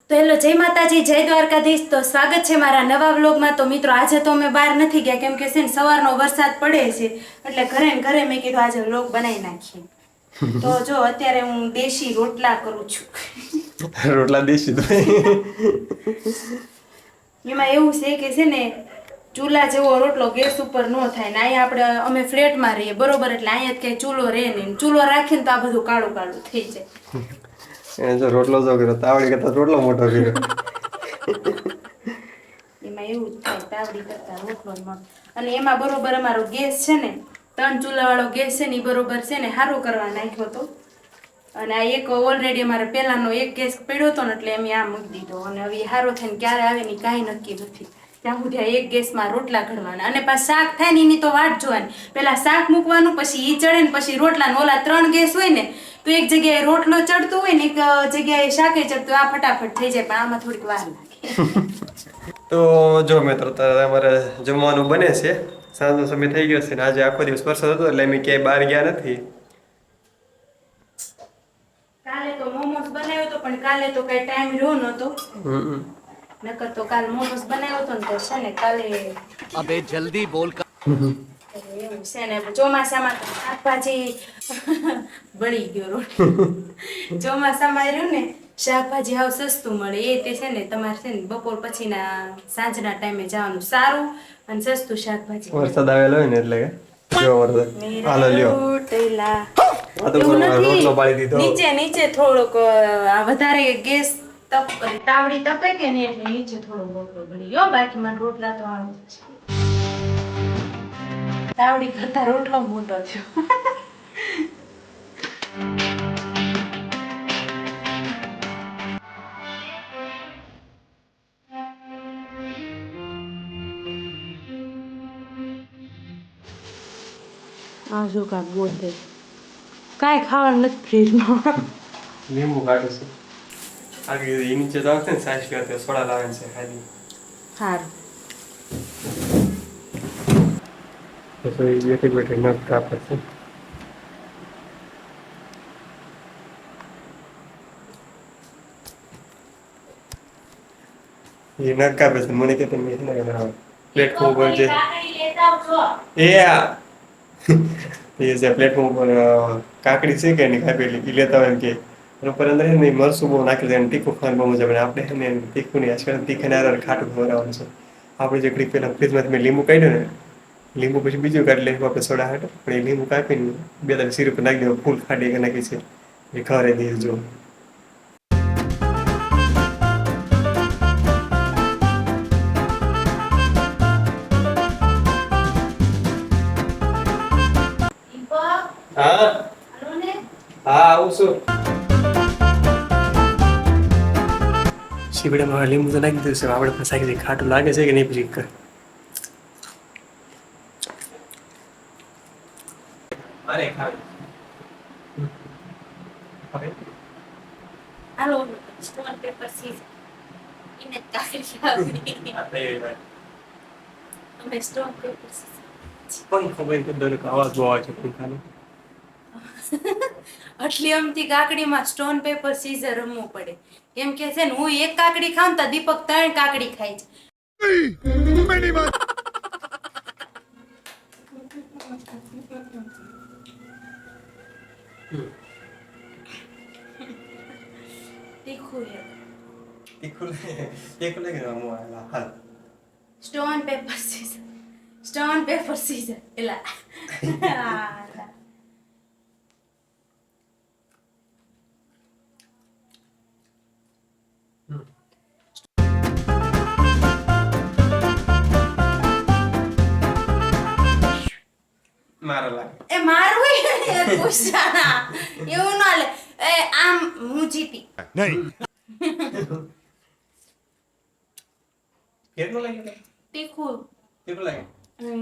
તો હેલો, જય માતાજી, જય દ્વારકાધીશ। તો સ્વાગત છે મારા નવા વ્લોગમાં। તો મિત્રો આજે તો અમે બહાર નથી ગયા કેમ કે છે ને સવારનો વરસાદ પડે છે એટલે ઘરે ને ઘરે મેં કીધું આજે વ્લોગ બનાવી નાખીએ। તો જો અત્યારે હું દેશી રોટલા કરું છું। રોટલા દેશી તો એમાં એવું છે ને ચૂલા જેવો રોટલો ગેસ ઉપર ન થાય ને। અહીંયા અમે ફ્લેટમાં રહીએ બરોબર, એટલે અહીંયા કઈ ચૂલો રહે નહીં। ચૂલો રાખીને તો આ બધું કાળું કાળું થઈ જાય। જો રોટલો જો કર્યો તાવડી કરતા રોટલો મોટો કર્યો। એમાં એવું જ થાય, તાવડી કરતા રોટલો જ મોટો। અને એમાં બરોબર અમારો ગેસ છે ને 3 ચૂલા વાળો ગેસ છે ને બરોબર છે ને સારું કરવા નાખ્યો હતો। અને આ એક ઓલરેડી અમારે પહેલાનો એક ગેસ પડ્યો હતો ને એટલે અમે આ મૂકી દીધો। અને હવે સારો થઈને ક્યારે આવે ને કાંઈ નક્કી નથી। ત્યાં સુધી આ એક ગેસમાં રોટલા ઘડવાના અને પાછું શાક થાય ને એની તો વાટ જોવાની। પહેલા શાક મૂકવાનું, પછી ઈ ચડે ને પછી રોટલા, ઓલા 3 ગેસ હોય ને તો એક જગ્યાએ રોટલો ચડતો હોય ને એક જગ્યાએ શાકે ચડતું, આ ફટાફટ થઈ જાય, પણ આમાં થોડીક વાર લાગે। તો જો મિત્રો અમારે જમવાનું બને છે, સાંજનો સમય થઈ ગયો છે ને આજે આખો દિવસ વરસાદ હતો એટલે અમે ક્યાંય બહાર ગયા નથી। કાલે તો મોમોસ બનાવ્યો તો પણ કાલે તો કઈ ટાઈમ રહ્યો નતો, નકર તો કાલ મોમોસ બનાવ્યો તો ને તો છે ને કાલે અબે જલ્દી બોલ એવું છે ને ચોમાસામાં શાકભાજી બળી ગયો રોટ ચોમાસામાં રહ્યું ને શાકભાજી હાવ સસ્તું મળે, એ તે છે ને તમારે છે ને બપોર પછીના સાંજના ટાઈમે જવાનું સારું અને સસ્તું શાકભાજી। વરસાદ આવેલો હોય ને એટલે જો વરસાદ હાલો લ્યો રોટલા આ તો રોટલો બાળી દીધો। નીચે થોડોક આ વધારે ગેસ તાવડી તપે કે ને એટલે નીચે થોડો રોટલો બળી ગયો, બાકી મને રોટલા તો આવે છે। તાવડી કરતા રોટલો મોટો થયો। આ જો કાક બોલતે કાંઈ ખાવાનું નથી ફ્રીજમાં। લીંબુ કાઢું છું આગળ એ નીચે તો આવશે ને સાઈઝ કરતે સોડા લાવે છે ખાલી સારું તો એ બેઠી બેઠી નખ કાપે છે। એ નખ કાપે છે મને કે તમે પ્લેટફોર્મ ઉપર જે એ જે પ્લેટફોર્મ ઉપર કાકડી છે કે એની કાપેલી એ લેતા હોય એમ કે ઉપર અંદર છે ને મરસું બહુ નાખી દે, તીખું ખાવાનું બહુ મજા આવે। આપણે છે ને તીખું નહીં, આજકાલ તીખા નાર ખાટું ખવડાવવાનું છે। આપણે જે ઘડી પહેલાં ફ્રીજમાંથી મેં લીંબુ કાઢ્યું ને, લીંબુ પછી બીજું કાઢી લઈશું આપણે સોડા હાટો, પણ એ લીંબુ કાપીને 2-3 સિરપ નાખી દેવું, ફૂલ ખાડી નાખી છે એ ખવડાવી દઈએ જો। હા હા આવું છું। શીબડામાં લીંબુ તો નાખી દીધું છે, આપણે પણ સાકી ખાટું લાગે છે કે નહીં પછી અરે હાલો સ્ટોન પેપર સીઝ ઇને કાફી આવડી અમે સ્ટોન પેપર સીઝ પણ ખબર કે દરેક આવાજ બહુ આવે છે પંખાનો। આટલી અમથી કાકડીમાં સ્ટોન પેપર સીઝર રમવું પડે કેમ કે છે ને હું એક કાકડી ખાઉં તો દીપક 3 કાકડી ખાય છે। તીખું લાગે હાલ સ્ટોન પેપર સીઝર એલા મારા લાગે એ મારું એ પૂછાના એવું ના લે એ આમ હું જીતી નહીં કેટલું લાગે તીખું કેટલું લાગે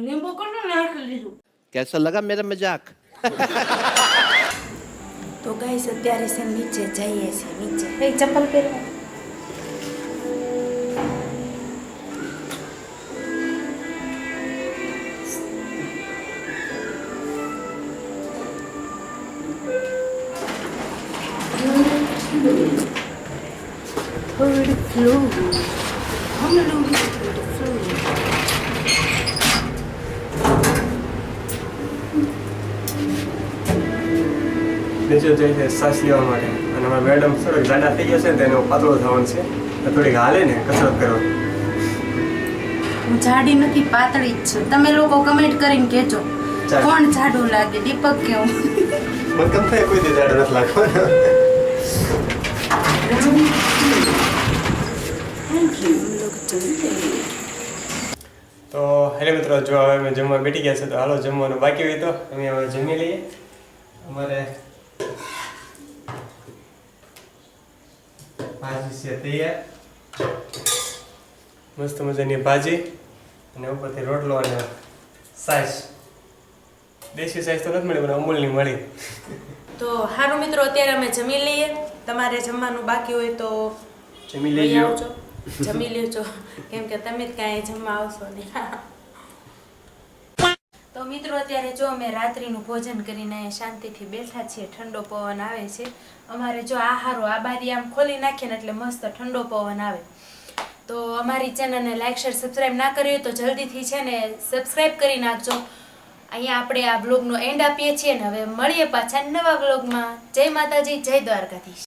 લીંબુ કેટલું નાખી દીધું। कैसा लगा मेरा मजाक તો ગાઈસ અત્યારે છે નીચે જઈએ છે, નીચે એ ચપ્પલ પહેરવા થોડી flow. हम लोग with the flow. નીચે જઈ છે સાસ લેવા માટે અને અમારા મેડમ થોડોક જાડા થઈ જશે ને તેનો પાતળો થવાનું છે તો થોડીક હાલે ને કસરત કરવા. હું જાડી નથી, પાતળી જ છું. તમે લોકો કમેન્ટ કરીને કહેજો ચાલ. કોણ જાડું લાગે, દીપક કે હું? મને ગમ થાય કોઈ દી જાડો નથી લાગવાનો. તો હેલો મિત્રો, જો હવે અમે જમવા બેઠી ગયા છે તો હાલો જમવાનું બાકી હોય તો અમે હવે જમી લઈએ. અમારે ભાજી છે તૈયાર, મસ્ત મજાની ભાજી અને ઉપરથી રોટલો અને સાઈસ. દેશી સાઈસ તો નથી મળી પણ અમૂલની મળી. તો હારું મિત્રો, અત્યારે અમે જમી લઈએ. તમારે જમવાનું બાકી હોય તો જમી લઈ લેજો. આવજો, જમી લેજો, કેમ કે તમે જ કાંઈ જમવા આવશો નહીં. તો મિત્રો, અત્યારે જો અમે રાત્રિનું ભોજન કરીને શાંતિથી બેઠા છીએ. ઠંડો પવન આવે છે અમારે. જો આ હારું, આ બારી આમ ખોલી નાખીએ ને એટલે મસ્ત ઠંડો પવન આવે. તો અમારી ચેનલને લાઈક શેર સબસ્ક્રાઈબ ના કરી હોય તો જલ્દીથી છે ને સબસ્ક્રાઈબ કરી નાખજો. અહીંયા આપણે આ બ્લોગનો એન્ડ આપીએ છીએ ને હવે મળીએ પાછા નવા બ્લોગમાં. જય માતાજી, જય દ્વારકાધીશ.